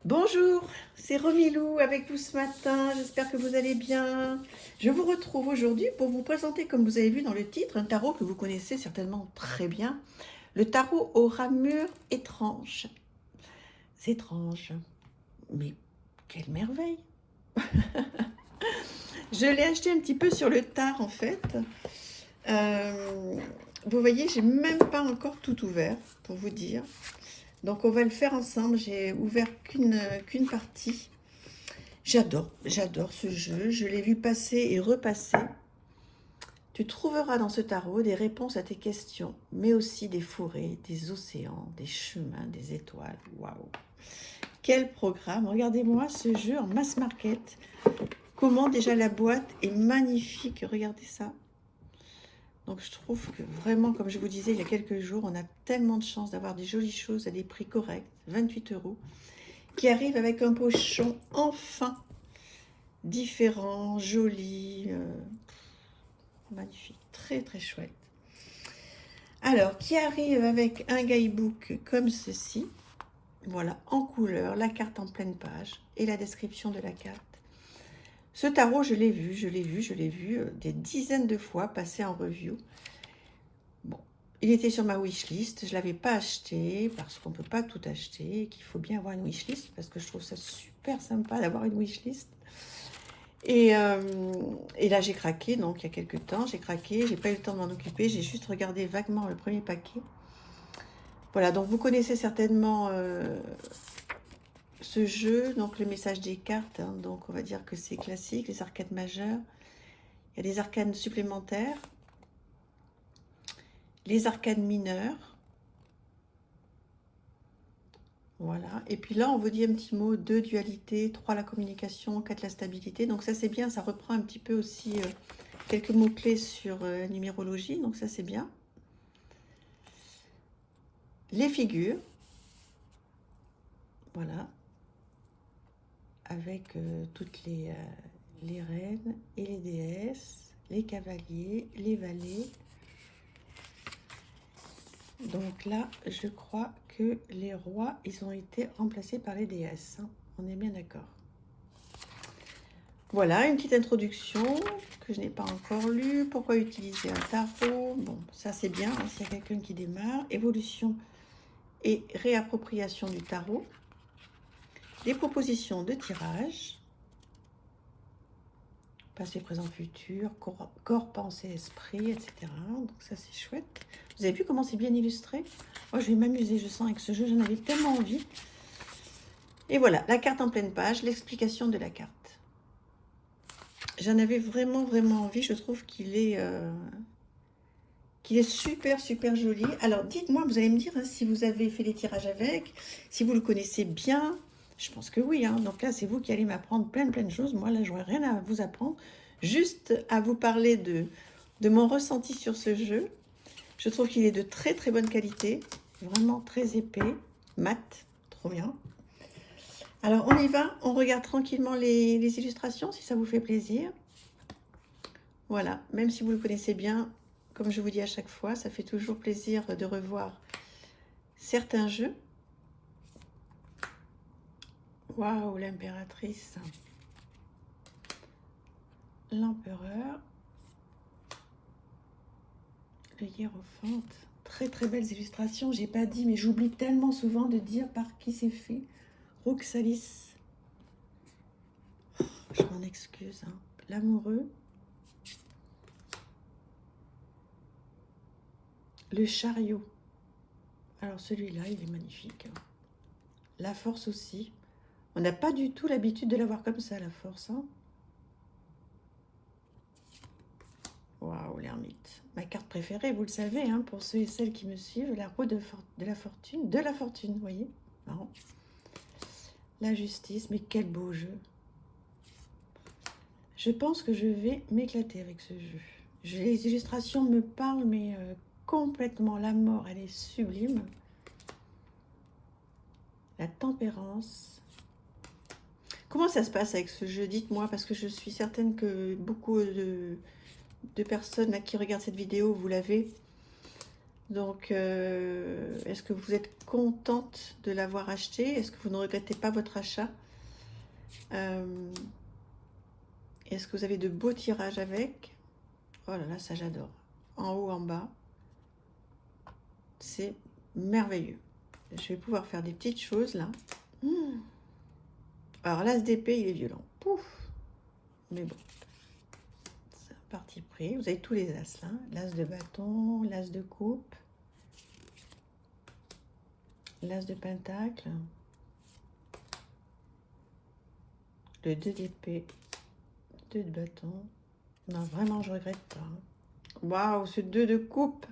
Bonjour, c'est Romilou avec vous ce matin, j'espère que vous allez bien. Je vous retrouve aujourd'hui pour vous présenter, comme vous avez vu dans le titre, un tarot que vous connaissez certainement très bien, le tarot aux ramures étranges. C'est étrange, mais quelle merveille! Je l'ai acheté un petit peu sur le tard en fait. Euh, Vous voyez, j'ai même pas encore tout ouvert, pour vous dire. Donc on va le faire ensemble, j'ai ouvert qu'une partie. J'adore ce jeu. Je l'ai vu passer et repasser. Tu trouveras dans ce tarot des réponses à tes questions, mais aussi des forêts, des océans, des chemins, des étoiles. Waouh! Quel programme! Regardez-moi ce jeu en mass market. Comment déjà la boîte est magnifique. Regardez ça. Donc je trouve que vraiment, comme je vous disais il y a quelques jours, on a tellement de chance d'avoir des jolies choses à des prix corrects, 28 euros, qui arrivent avec un pochon enfin différent, joli, magnifique, très très chouette. Alors, qui arrive avec un guidebook comme ceci, voilà, en couleur, la carte en pleine page et la description de la carte. Ce tarot, je l'ai vu des dizaines de fois passer en review. Bon, il était sur ma wishlist, je ne l'avais pas acheté parce qu'on ne peut pas tout acheter, qu'il faut bien avoir une wishlist parce que je trouve ça super sympa d'avoir une wishlist. Et là, j'ai craqué, donc il y a quelques temps, j'ai craqué, j'ai pas eu le temps de m'en occuper, j'ai juste regardé vaguement le premier paquet. Voilà, donc vous connaissez certainement ce jeu, donc le message des cartes, hein, donc on va dire que c'est classique, les arcanes majeures. Il y a des arcanes supplémentaires, les arcanes mineures. Voilà, et puis là, on vous dit un petit mot, 2, dualité, 3, la communication, 4, la stabilité. Donc ça, c'est bien, ça reprend un petit peu aussi quelques mots-clés sur la numérologie, donc ça, c'est bien. Les figures, voilà, avec toutes les reines et les déesses, les cavaliers, les valets. Donc là, je crois que les rois, ils ont été remplacés par les déesses, hein. On est bien d'accord. Voilà, une petite introduction que je n'ai pas encore lue. Pourquoi utiliser un tarot? Bon, ça c'est bien, hein, s'il y a quelqu'un qui démarre. Évolution et réappropriation du tarot. Des propositions de tirage. Passé, présent, futur, corps, pensée, esprit, etc. Donc ça c'est chouette. Vous avez vu comment c'est bien illustré? Moi je vais m'amuser, je sens, avec ce jeu, j'en avais tellement envie. Et voilà, la carte en pleine page, l'explication de la carte. J'en avais vraiment envie, je trouve qu'il est super joli. Alors dites-moi, vous allez me dire hein, si vous avez fait les tirages avec, si vous le connaissez bien. Je pense que oui, hein. Donc là c'est vous qui allez m'apprendre plein de choses. Moi là j'aurais rien à vous apprendre, juste à vous parler de mon ressenti sur ce jeu. Je trouve qu'il est de très bonne qualité, vraiment très épais, mat, trop bien. Alors on y va, on regarde tranquillement les illustrations si ça vous fait plaisir. Voilà, même si vous le connaissez bien, comme je vous dis à chaque fois, ça fait toujours plaisir de revoir certains jeux. Waouh, l'impératrice, l'empereur, le hiérophante. Très belles illustrations, j'ai pas dit, mais j'oublie tellement souvent de dire par qui c'est fait. Roxalis, je m'en excuse, hein. L'amoureux, le chariot. Alors celui-là, il est magnifique. La force aussi. On n'a pas du tout l'habitude de la voir comme ça, la force, hein. Waouh, l'ermite. Ma carte préférée, vous le savez, hein, pour ceux et celles qui me suivent, la roue de la fortune. De la fortune, vous voyez. Marrant. La justice, mais quel beau jeu. Je pense que je vais m'éclater avec ce jeu. Les illustrations me parlent, mais complètement. La mort, elle est sublime. La tempérance. Comment ça se passe avec ce jeu? Dites-moi, parce que je suis certaine que beaucoup de personnes là, qui regardent cette vidéo, vous l'avez. Donc, est-ce que vous êtes contente de l'avoir acheté? Est-ce que vous ne regrettez pas votre achat? Euh, Est-ce que vous avez de beaux tirages avec? Oh là là, ça j'adore. En haut, en bas, c'est merveilleux. Je vais pouvoir faire des petites choses là. Alors l'as d'épée, il est violent. Pouf. Mais bon, c'est un parti pris. Vous avez tous les as là. L'as de bâton, l'as de coupe, l'as de pentacle, le 2 d'épée, 2 de bâton. Non, vraiment, je regrette pas. Waouh, ce 2 de coupe.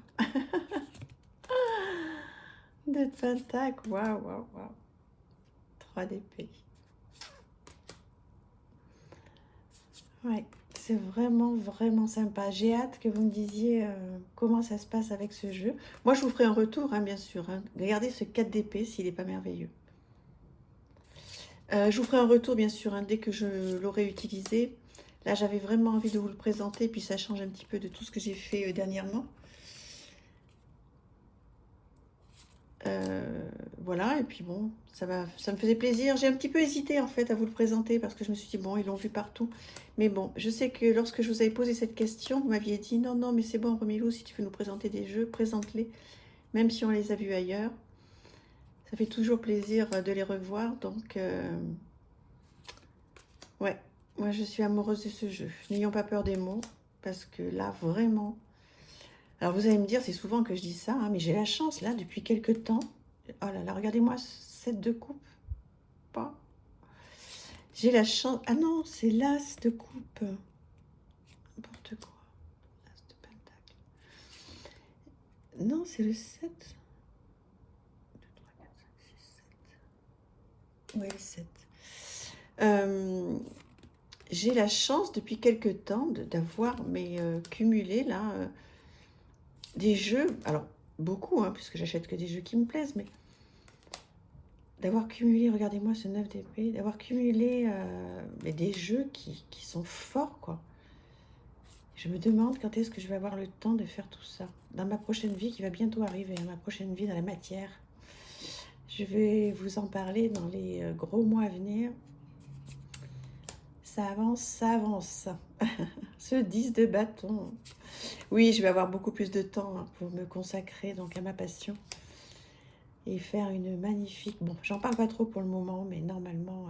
2 de pentacle. Waouh, waouh, waouh. 3 d'épée. Ouais, c'est vraiment, vraiment sympa. J'ai hâte que vous me disiez comment ça se passe avec ce jeu. Moi, je vous ferai un retour, hein, bien sûr. Hein. Regardez ce 4 d'épée, s'il n'est pas merveilleux. Je vous ferai un retour, bien sûr, hein, dès que je l'aurai utilisé. Là, j'avais vraiment envie de vous le présenter, puis ça change un petit peu de tout ce que j'ai fait dernièrement. Voilà, et puis bon, ça me faisait plaisir. J'ai un petit peu hésité, en fait, à vous le présenter, parce que je me suis dit, bon, ils l'ont vu partout. Mais bon, je sais que lorsque je vous avais posé cette question, vous m'aviez dit, non, non, mais c'est bon, Romilou, si tu veux nous présenter des jeux, présente-les, même si on les a vus ailleurs. Ça fait toujours plaisir de les revoir, donc... ouais, moi je suis amoureuse de ce jeu. N'ayons pas peur des mots, parce que là, vraiment... Alors vous allez me dire, c'est souvent que je dis ça, hein, mais j'ai la chance, là, depuis quelques temps. Oh là là, regardez-moi cette de coupe. Pas. J'ai la chance... Ah non, c'est l'as de coupe. N'importe quoi. L'as de pentacle. Non, c'est le 7. 2, 3, 4, 5, 6, 7. Oui, le 7. J'ai la chance depuis quelques temps d'avoir cumulé là des jeux, alors beaucoup, hein, puisque j'achète que des jeux qui me plaisent, mais d'avoir cumulé, regardez-moi ce 9 d'épée, d'avoir cumulé des jeux qui sont forts, quoi. Je me demande quand est-ce que je vais avoir le temps de faire tout ça. Dans ma prochaine vie qui va bientôt arriver, hein, ma prochaine vie dans la matière. Je vais vous en parler dans les gros mois à venir. Ça avance, ça avance. Ce 10 de bâton. Oui, je vais avoir beaucoup plus de temps hein, pour me consacrer donc à ma passion. Et faire une magnifique... Bon, j'en parle pas trop pour le moment, mais normalement,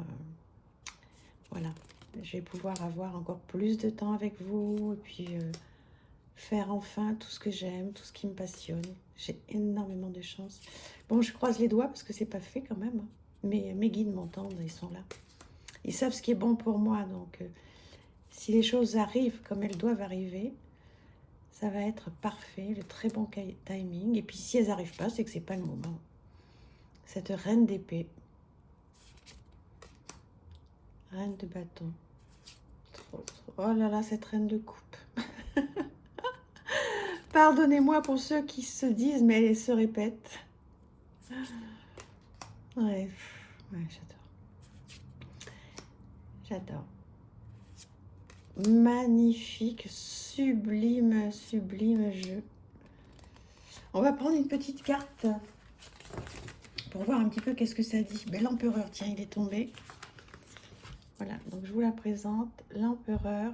voilà. Je vais pouvoir avoir encore plus de temps avec vous. Et puis, faire enfin tout ce que j'aime, tout ce qui me passionne. J'ai énormément de chance. Bon, je croise les doigts parce que c'est pas fait quand même. Hein. Mais mes guides m'entendent, ils sont là. Ils savent ce qui est bon pour moi, donc si les choses arrivent comme elles doivent arriver, ça va être parfait, le très bon timing. Et puis si elles n'arrivent pas, c'est que c'est pas le moment. Cette reine d'épée, reine de bâton, trop, trop. Oh là là, cette reine de coupe. Pardonnez-moi pour ceux qui se disent, mais elle se répète. Ouais, j'adore. J'adore. Magnifique, sublime, sublime jeu. On va prendre une petite carte pour voir un petit peu qu'est-ce que ça dit. Ben, l'empereur, tiens, il est tombé. Voilà, donc je vous la présente. L'empereur.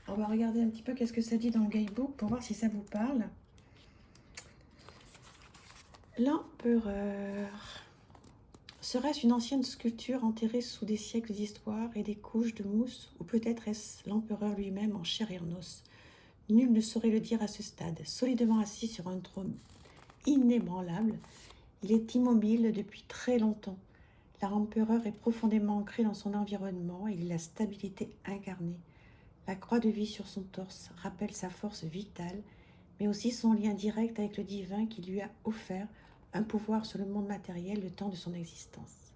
On va regarder un petit peu qu'est-ce que ça dit dans le guidebook pour voir si ça vous parle. L'empereur. Serait-ce une ancienne sculpture enterrée sous des siècles d'histoire et des couches de mousse, ou peut-être est-ce l'empereur lui-même en chair et en os? Nul ne saurait le dire à ce stade. Solidement assis sur un trône inébranlable, il est immobile depuis très longtemps. L'empereur est profondément ancré dans son environnement et il est la stabilité incarnée. La croix de vie sur son torse rappelle sa force vitale, mais aussi son lien direct avec le divin qui lui a offert un pouvoir sur le monde matériel le temps de son existence.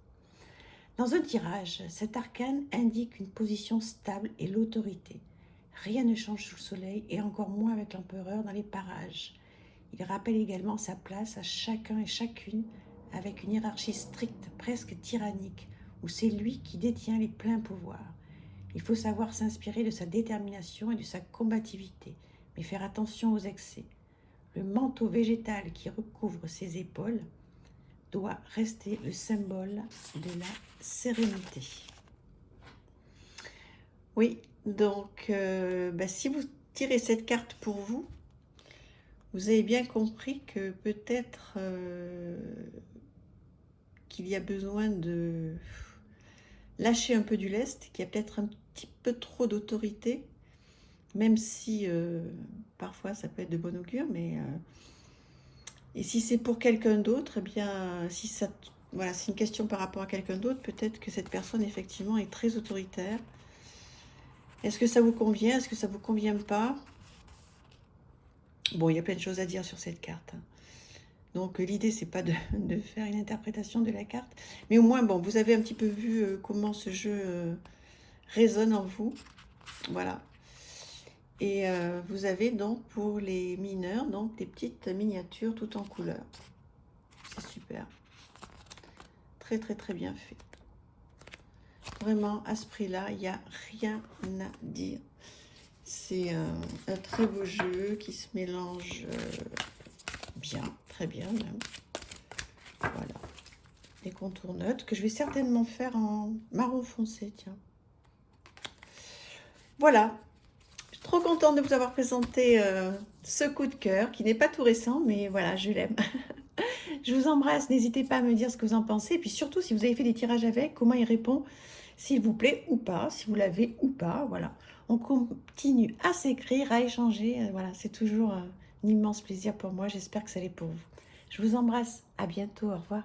Dans un tirage, cet arcane indique une position stable et l'autorité. Rien ne change sous le soleil et encore moins avec l'empereur dans les parages. Il rappelle également sa place à chacun et chacune avec une hiérarchie stricte, presque tyrannique, où c'est lui qui détient les pleins pouvoirs. Il faut savoir s'inspirer de sa détermination et de sa combativité, mais faire attention aux excès. le manteau végétal qui recouvre ses épaules doit rester le symbole de la sérénité. Oui, donc si vous tirez cette carte pour vous, vous avez bien compris que peut-être qu'il y a besoin de lâcher un peu du lest, qu'il y a peut-être un petit peu trop d'autorité, même si parfois ça peut être de bon augure, mais et si c'est pour quelqu'un d'autre, eh bien, si ça, voilà, c'est une question par rapport à quelqu'un d'autre, peut-être que cette personne effectivement est très autoritaire. Est-ce que ça vous convient? Est-ce que ça vous convient pas? Bon, il y a plein de choses à dire sur cette carte. Donc l'idée, c'est pas de faire une interprétation de la carte, mais au moins, bon, vous avez un petit peu vu comment ce jeu résonne en vous. Voilà. Et vous avez donc pour les mineurs, donc des petites miniatures tout en couleur. C'est super. Très très très bien fait. Vraiment, à ce prix-là, il n'y a rien à dire. C'est un très beau jeu qui se mélange bien, très bien même. Voilà. Des contours neutres que je vais certainement faire en marron foncé, tiens. Voilà. Je suis trop contente de vous avoir présenté ce coup de cœur qui n'est pas tout récent, mais voilà, je l'aime. Je vous embrasse, n'hésitez pas à me dire ce que vous en pensez. Et puis surtout, si vous avez fait des tirages avec, comment il répond, s'il vous plaît ou pas, si vous l'avez ou pas. Voilà. On continue à s'écrire, à échanger. Voilà, c'est toujours un immense plaisir pour moi. J'espère que ça l'est pour vous. Je vous embrasse. À bientôt. Au revoir.